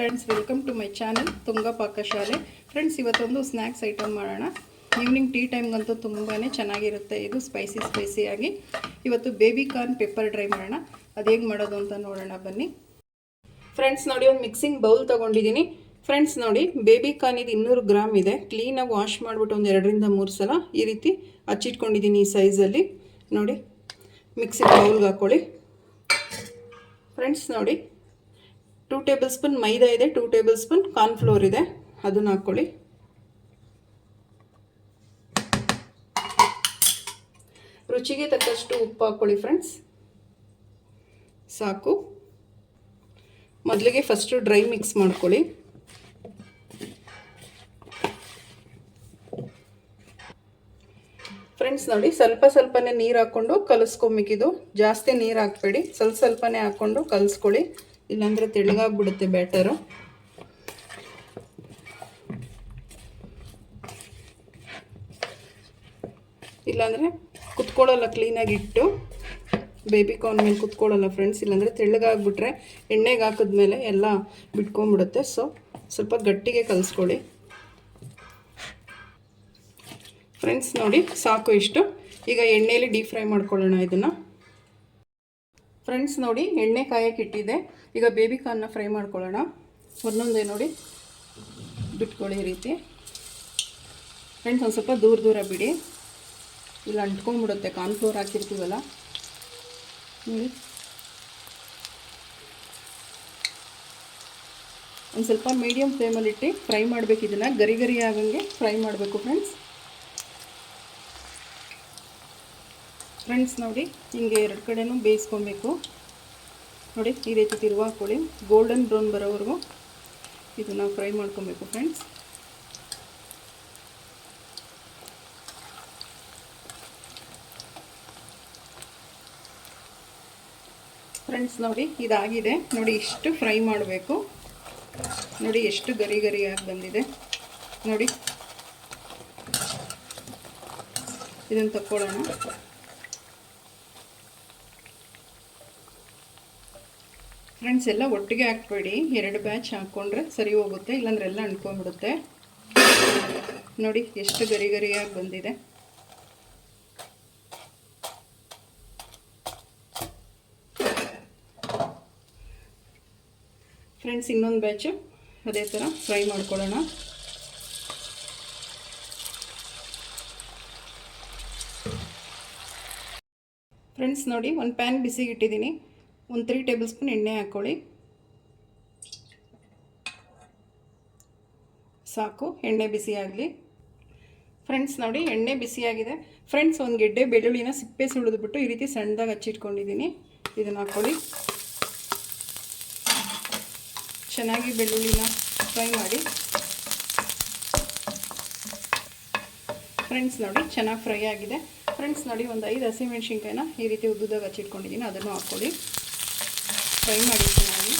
Friends, welcome to my channel Tunga Pakashale. Friends, ಇವತ್ತೊಂದು snacks item ಮಾಡೋಣ. Evening tea ಟೈಮ್ಗಂತೂ ತುಂಬಾ ಚೆನ್ನಾಗಿರುತ್ತೆ. ಇದು ಸ್ಪೈಸಿಯಾಗಿ. ಇವತ್ತು ಬೇಬಿ ಕಾರ್ನ್ ಪೆಪ್ಪರ್ ಡ್ರೈ ಮಾಡೋಣ. ಅದು ಹೇಗೆ ಮಾಡೋದು ಅಂತ ನೋಡೋಣ ಬನ್ನಿ. ಫ್ರೆಂಡ್ಸ್ ನೋಡಿ, ಒಂದು ಮಿಕ್ಸಿಂಗ್ ಬೌಲ್ ತೊಗೊಂಡಿದ್ದೀನಿ. ಫ್ರೆಂಡ್ಸ್ ನೋಡಿ, ಬೇಬಿ ಕಾರ್ನ್ ಇದು 200 ಗ್ರಾಮ್ ಇದೆ. ಕ್ಲೀನಾಗಿ ವಾಶ್ ಮಾಡಿಬಿಟ್ಟು ಒಂದು 2 ರಿಂದ 3 ಸಲ ಈ ರೀತಿ ಹಚ್ಚಿಟ್ಕೊಂಡಿದ್ದೀನಿ ಈ ಸೈಜಲ್ಲಿ. ನೋಡಿ, ಮಿಕ್ಸಿಂಗ್ ಬೌಲ್ಗೆ ಹಾಕ್ಕೊಳ್ಳಿ. ಫ್ರೆಂಡ್ಸ್ ನೋಡಿ, 2 ಟೇಬಲ್ ಸ್ಪೂನ್ ಮೈದಾ ಇದೆ, 2 ಟೇಬಲ್ ಸ್ಪೂನ್ ಕಾರ್ನ್ಫ್ಲೋರ್ ಇದೆ, ಅದನ್ನು ಹಾಕ್ಕೊಳ್ಳಿ. ರುಚಿಗೆ ತಕ್ಕಷ್ಟು ಉಪ್ಪು ಹಾಕ್ಕೊಳ್ಳಿ. ಫ್ರೆಂಡ್ಸ್, ಸಾಕು. ಮೊದಲಿಗೆ ಫಸ್ಟು ಡ್ರೈ ಮಿಕ್ಸ್ ಮಾಡ್ಕೊಳ್ಳಿ. ಫ್ರೆಂಡ್ಸ್ ನೋಡಿ, ಸ್ವಲ್ಪನೇ ನೀರು ಹಾಕ್ಕೊಂಡು ಕಲಿಸ್ಕೊಬೇಕಿದು. ಜಾಸ್ತಿ ನೀರು ಹಾಕಬೇಡಿ, ಸ್ವಲ್ಪನೇ ಹಾಕ್ಕೊಂಡು ಕಲಿಸ್ಕೊಳ್ಳಿ, ಇಲ್ಲಾಂದರೆ ತೆಳ್ಳಗಾಗ್ಬಿಡುತ್ತೆ ಬ್ಯಾಟರು. ಇಲ್ಲಾಂದರೆ ಕುತ್ಕೊಳ್ಳಲ್ಲ, ಕ್ಲೀನಾಗಿ ಇಟ್ಟು ಬೇಬಿ ಕಾರ್ನ್ ಮೇಲೆ ಕುತ್ಕೊಳ್ಳಲ್ಲ ಫ್ರೆಂಡ್ಸ್. ಇಲ್ಲಾಂದರೆ ತೆಳ್ಳಗಾಗ್ಬಿಟ್ರೆ ಎಣ್ಣೆಗೆ ಹಾಕಿದ್ಮೇಲೆ ಎಲ್ಲ ಬಿಟ್ಕೊಂಡ್ಬಿಡುತ್ತೆ. ಸೊ ಸ್ವಲ್ಪ ಗಟ್ಟಿಗೆ ಕಲಿಸ್ಕೊಳ್ಳಿ. ಫ್ರೆಂಡ್ಸ್ ನೋಡಿ, ಸಾಕು ಇಷ್ಟು. ಈಗ ಎಣ್ಣೆಯಲ್ಲಿ ಡೀಪ್ ಫ್ರೈ ಮಾಡ್ಕೊಳ್ಳೋಣ ಇದನ್ನು. ಫ್ರೆಂಡ್ಸ್ ನೋಡಿ, ಎಣ್ಣೆ ಕಾಯಕ್ಕೆ ಇಟ್ಟಿದೆ. ಈಗ ಬೇಬಿ ಕಾರ್ನ್ನ ಫ್ರೈ ಮಾಡ್ಕೊಳ್ಳೋಣ. ಒಂದೊಂದೇ ನೋಡಿ ಬಿಟ್ಕೊಳ್ಳಿ ಈ ರೀತಿ. ಫ್ರೆಂಡ್ಸ್, ಒಂದು ಸ್ವಲ್ಪ ದೂರ ಬಿಡಿ, ಇಲ್ಲ ಅಂಟ್ಕೊಂಡ್ಬಿಡುತ್ತೆ. ಕಾರ್ನ್ಫ್ಲೋರ್ ಹಾಕಿರ್ತೀವಲ್ಲ ನೋಡಿ. ಒಂದು ಸ್ವಲ್ಪ ಮೀಡಿಯಮ್ ಫ್ಲೇಮಲ್ಲಿಟ್ಟು ಫ್ರೈ ಮಾಡಬೇಕು. ಇದನ್ನು ಗರಿ ಆಗಂಗೆ ಫ್ರೈ ಮಾಡಬೇಕು ಫ್ರೆಂಡ್ಸ್ ನೋಡಿ, ಹಿಂಗೆ 2 ಕಡೆನೂ ಬೇಯಿಸ್ಕೊಬೇಕು. ನೋಡಿ, ಈ ರೀತಿ ತಿರುವು ಹಾಕ್ಕೊಳ್ಳಿ. ಗೋಲ್ಡನ್ ಬ್ರೌನ್ ಬರೋವರೆಗೂ ಇದನ್ನು ಫ್ರೈ ಮಾಡ್ಕೊಬೇಕು ಫ್ರೆಂಡ್ಸ್. ಫ್ರೆಂಡ್ಸ್ ನೋಡಿ, ಇದಾಗಿದೆ. ನೋಡಿ, ಇಷ್ಟು ಫ್ರೈ ಮಾಡಬೇಕು. ನೋಡಿ, ಎಷ್ಟು ಗರಿಯಾಗಿ ಬಂದಿದೆ ನೋಡಿ. ಇದನ್ನು ತಕ್ಕೊಳ್ಳೋಣ. ಫ್ರೆಂಡ್ಸ್, ಎಲ್ಲ ಒಟ್ಟಿಗೆ ಹಾಕ್ಬೇಡಿ, 2 ಬ್ಯಾಚ್ ಹಾಕ್ಕೊಂಡ್ರೆ ಸರಿ ಹೋಗುತ್ತೆ, ಇಲ್ಲಾಂದ್ರೆ ಎಲ್ಲ ಅಂಟ್ಕೊಂಡ್ಬಿಡುತ್ತೆ. ನೋಡಿ, ಎಷ್ಟು ಗರಿಯಾಗಿ ಬಂದಿದೆ. ಫ್ರೆಂಡ್ಸ್, ಇನ್ನೊಂದು ಬ್ಯಾಚು ಅದೇ ಥರ ಫ್ರೈ ಮಾಡ್ಕೊಳ್ಳೋಣ. ಫ್ರೆಂಡ್ಸ್ ನೋಡಿ, ಒಂದು ಪ್ಯಾನ್ ಬಿಸಿಗೆ ಇಟ್ಟಿದ್ದೀನಿ. ಒಂದು 3 ಟೇಬಲ್ ಸ್ಪೂನ್ ಎಣ್ಣೆ ಹಾಕ್ಕೊಳ್ಳಿ. ಸಾಕು, ಎಣ್ಣೆ ಬಿಸಿ ಆಗಲಿ. ಫ್ರೆಂಡ್ಸ್ ನೋಡಿ, ಎಣ್ಣೆ ಬಿಸಿಯಾಗಿದೆ. ಫ್ರೆಂಡ್ಸ್, ಒಂದು ಗೆಡ್ಡೆ ಬೆಳ್ಳುಳ್ಳಿನ ಸಿಪ್ಪೆ ಸುಳಿದ್ಬಿಟ್ಟು ಈ ರೀತಿ ಸಣ್ಣದಾಗಿ ಹಚ್ಚಿಟ್ಕೊಂಡಿದ್ದೀನಿ. ಇದನ್ನು ಹಾಕ್ಕೊಳ್ಳಿ. ಚೆನ್ನಾಗಿ ಬೆಳ್ಳುಳ್ಳಿನ ಫ್ರೈ ಮಾಡಿ. ಫ್ರೆಂಡ್ಸ್ ನೋಡಿ, ಚೆನ್ನಾಗಿ ಫ್ರೈ ಆಗಿದೆ. ಫ್ರೆಂಡ್ಸ್ ನೋಡಿ, ಒಂದು 5 ಹಸಿಮೆಣ್ಸಿನ್ಕಾಯಿನ ಈ ರೀತಿ ಉದ್ದುದಾಗ ಹಚ್ಚಿಟ್ಕೊಂಡಿದ್ದೀನಿ, ಅದನ್ನು ಹಾಕ್ಕೊಳ್ಳಿ. ಫ್ರೈ ಮಾಡಿ ಚೆನ್ನಾಗಿ.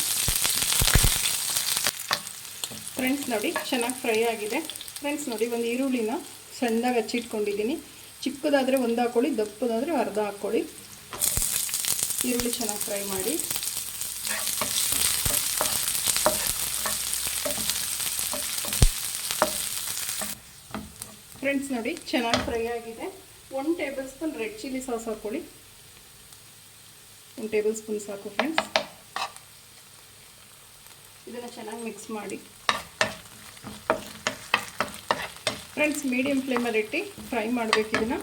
ಫ್ರೆಂಡ್ಸ್ ನೋಡಿ, ಚೆನ್ನಾಗಿ ಫ್ರೈ ಆಗಿದೆ. ಫ್ರೆಂಡ್ಸ್ ನೋಡಿ, ಒಂದು ಈರುಳ್ಳಿನ ಸಣ್ಣದಾಗಿ ಹಚ್ಚಿಟ್ಕೊಂಡಿದ್ದೀನಿ. ಚಿಕ್ಕದಾದರೆ 1 ಹಾಕ್ಕೊಳ್ಳಿ, ದಪ್ಪದಾದರೆ ಅರ್ಧ ಹಾಕ್ಕೊಳ್ಳಿ. ಈರುಳ್ಳಿ ಚೆನ್ನಾಗಿ ಫ್ರೈ ಮಾಡಿ. ಫ್ರೆಂಡ್ಸ್ ನೋಡಿ, ಚೆನ್ನಾಗಿ ಫ್ರೈ ಆಗಿದೆ. 1 table spoon red chilli sauce ಹಾಕ್ಕೊಳ್ಳಿ. 1 ಟೇಬಲ್ ಸ್ಪೂನ್ ಸಾಕು ಫ್ರೆಂಡ್ಸ್. ಇದನ್ನು ಚೆನ್ನಾಗಿ ಮಿಕ್ಸ್ ಮಾಡಿ. ಫ್ರೆಂಡ್ಸ್, ಮೀಡಿಯಮ್ ಫ್ಲೇಮಲ್ಲಿ ಇಟ್ಟು ಫ್ರೈ ಮಾಡಬೇಕು ಇದನ್ನು.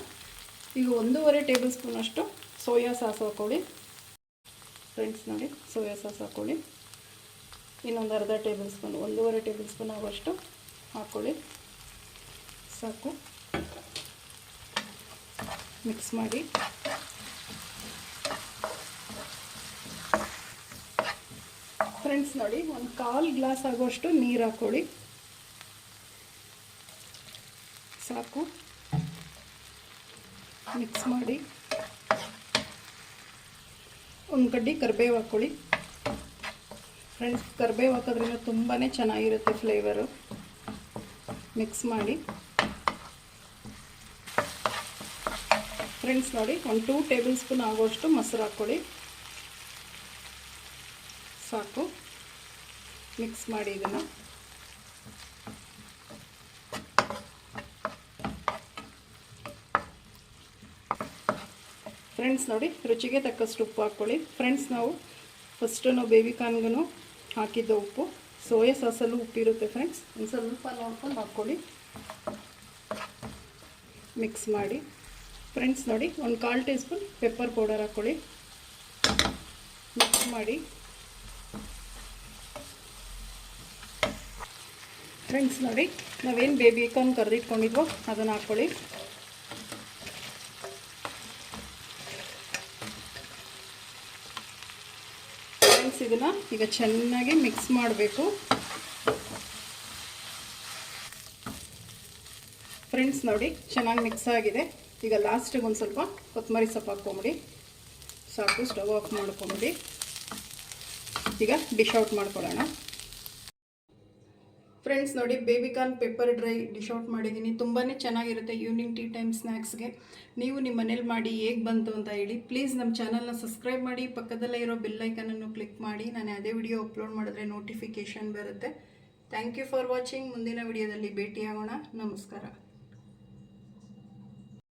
ಈಗ 1.5 ಟೇಬಲ್ ಸ್ಪೂನ್ ಅಷ್ಟು ಸೋಯಾ ಸಾಸ್ ಹಾಕ್ಕೊಳ್ಳಿ. ಫ್ರೆಂಡ್ಸ್ ನೋಡಿ, ಸೋಯಾ ಸಾಸ್ ಹಾಕ್ಕೊಳ್ಳಿ. ಇನ್ನೊಂದು ಅರ್ಧ ಟೇಬಲ್ ಸ್ಪೂನ್, 1.5 ಟೇಬಲ್ ಸ್ಪೂನ್ ಆಗುವಷ್ಟು ಹಾಕ್ಕೊಳ್ಳಿ. ಸಾಕು, ಮಿಕ್ಸ್ ಮಾಡಿ. ಫ್ರೆಂಡ್ಸ್ ನೋಡಿ, ಒಂದು 1/4 ಗ್ಲಾಸ್ ಆಗುವಷ್ಟು ನೀರು ಹಾಕ್ಕೊಳ್ಳಿ. ಸಾಕು, ಮಿಕ್ಸ್ ಮಾಡಿ. ಒಂದು ಕಡ್ಡಿ ಕರಿಬೇವು ಹಾಕ್ಕೊಳ್ಳಿ. ಫ್ರೆಂಡ್ಸ್, ಕರಿಬೇವು ಹಾಕೋದ್ರಿಂದ ತುಂಬಾ ಚೆನ್ನಾಗಿರುತ್ತೆ ಫ್ಲೇವರು. ಮಿಕ್ಸ್ ಮಾಡಿ. ಫ್ರೆಂಡ್ಸ್ ನೋಡಿ, ಒಂದು 2 ಟೇಬಲ್ ಸ್ಪೂನ್ ಆಗುವಷ್ಟು ಮೊಸರು ಹಾಕ್ಕೊಳ್ಳಿ. ಸಾಕು. ಮಿಕ್ಸ್ ಮಾಡಿ ಇದನ್ನು. ಫ್ರೆಂಡ್ಸ್ ನೋಡಿ, ರುಚಿಗೆ ತಕ್ಕಷ್ಟು ಉಪ್ಪು ಹಾಕ್ಕೊಳ್ಳಿ. ಫ್ರೆಂಡ್ಸ್, ನಾವು ಬೇಬಿಕಾರ್ನ್ಗೂ ಹಾಕಿದ್ದು ಉಪ್ಪು, ಸೋಯಾ ಸಾಸಲ್ಲೂ ಉಪ್ಪಿರುತ್ತೆ ಫ್ರೆಂಡ್ಸ್. ಒಂದು ಸ್ವಲ್ಪ ನೋಡ್ಕೊಂಡು ಹಾಕ್ಕೊಳ್ಳಿ, ಮಿಕ್ಸ್ ಮಾಡಿ. ಫ್ರೆಂಡ್ಸ್ ನೋಡಿ, ಒಂದು 1/4 ಟೀ ಸ್ಪೂನ್ ಪೆಪ್ಪರ್ ಪೌಡರ್ ಹಾಕ್ಕೊಳ್ಳಿ, ಮಿಕ್ಸ್ ಮಾಡಿ. ಫ್ರೆಂಡ್ಸ್ ನೋಡಿ, ನಾವೇನು ಬೇಬಿಕಾರ್ನ್ ಕರೆದಿಟ್ಕೊಂಡಿದ್ವೋ ಅದನ್ನು ಹಾಕ್ಕೊಳ್ಳಿ. ಫ್ರೆಂಡ್ಸ್, ಇದನ್ನು ಈಗ ಚೆನ್ನಾಗಿ ಮಿಕ್ಸ್ ಮಾಡಬೇಕು. ಫ್ರೆಂಡ್ಸ್ ನೋಡಿ, ಚೆನ್ನಾಗಿ ಮಿಕ್ಸ್ ಆಗಿದೆ. ಈಗ ಲಾಸ್ಟಿಗೆ ಒಂದು ಸ್ವಲ್ಪ ಕೊತ್ತಂಬರಿ ಸೊಪ್ಪು ಹಾಕ್ಕೊಂಬಿಡಿ, ಸಾಕು. ಸ್ಟವ್ ಆಫ್ ಮಾಡ್ಕೊಂಬಿಡಿ. ಈಗ ಡಿಶ್ ಔಟ್ ಮಾಡ್ಕೊಳ್ಳೋಣ. ಫ್ರೆಂಡ್ಸ್ ನೋಡಿ, baby corn pepper dry dish out ಮಾಡಿದ್ದೀನಿ. ತುಂಬಾ ಚೆನ್ನಾಗಿರುತ್ತೆ ಈವ್ನಿಂಗ್ ಟೀ ಟೈಮ್ ಸ್ನ್ಯಾಕ್ಸ್ಗೆ. ನೀವು ನಿಮ್ಮ ಮನೇಲಿ ಮಾಡಿ ಹೇಗೆ ಬಂತು ಅಂತ ಹೇಳಿ. ಪ್ಲೀಸ್ ನಮ್ಮ ಚಾನಲ್ನ ಸಬ್ಸ್ಕ್ರೈಬ್ ಮಾಡಿ, ಪಕ್ಕದಲ್ಲೇ ಇರೋ ಬೆಲ್ ಐಕನನ್ನು ಕ್ಲಿಕ್ ಮಾಡಿ. ನಾನು ಅದೇ ವಿಡಿಯೋ ಅಪ್ಲೋಡ್ ಮಾಡಿದ್ರೆ ನೋಟಿಫಿಕೇಷನ್ ಬರುತ್ತೆ. Thank you for watching. ಮುಂದಿನ ವಿಡಿಯೋದಲ್ಲಿ ಭೇಟಿಯಾಗೋಣ. ನಮಸ್ಕಾರ.